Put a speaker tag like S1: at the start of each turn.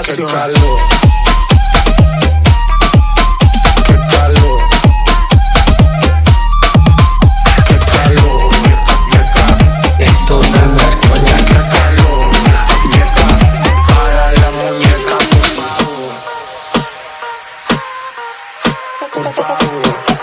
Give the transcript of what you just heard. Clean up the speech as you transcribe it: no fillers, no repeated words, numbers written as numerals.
S1: presión.
S2: Qué calor. Qué calor. Qué calor.
S1: Esto es narcoya.
S2: Qué calor. Muñeca. Para la muñeca, por favor. Por favor.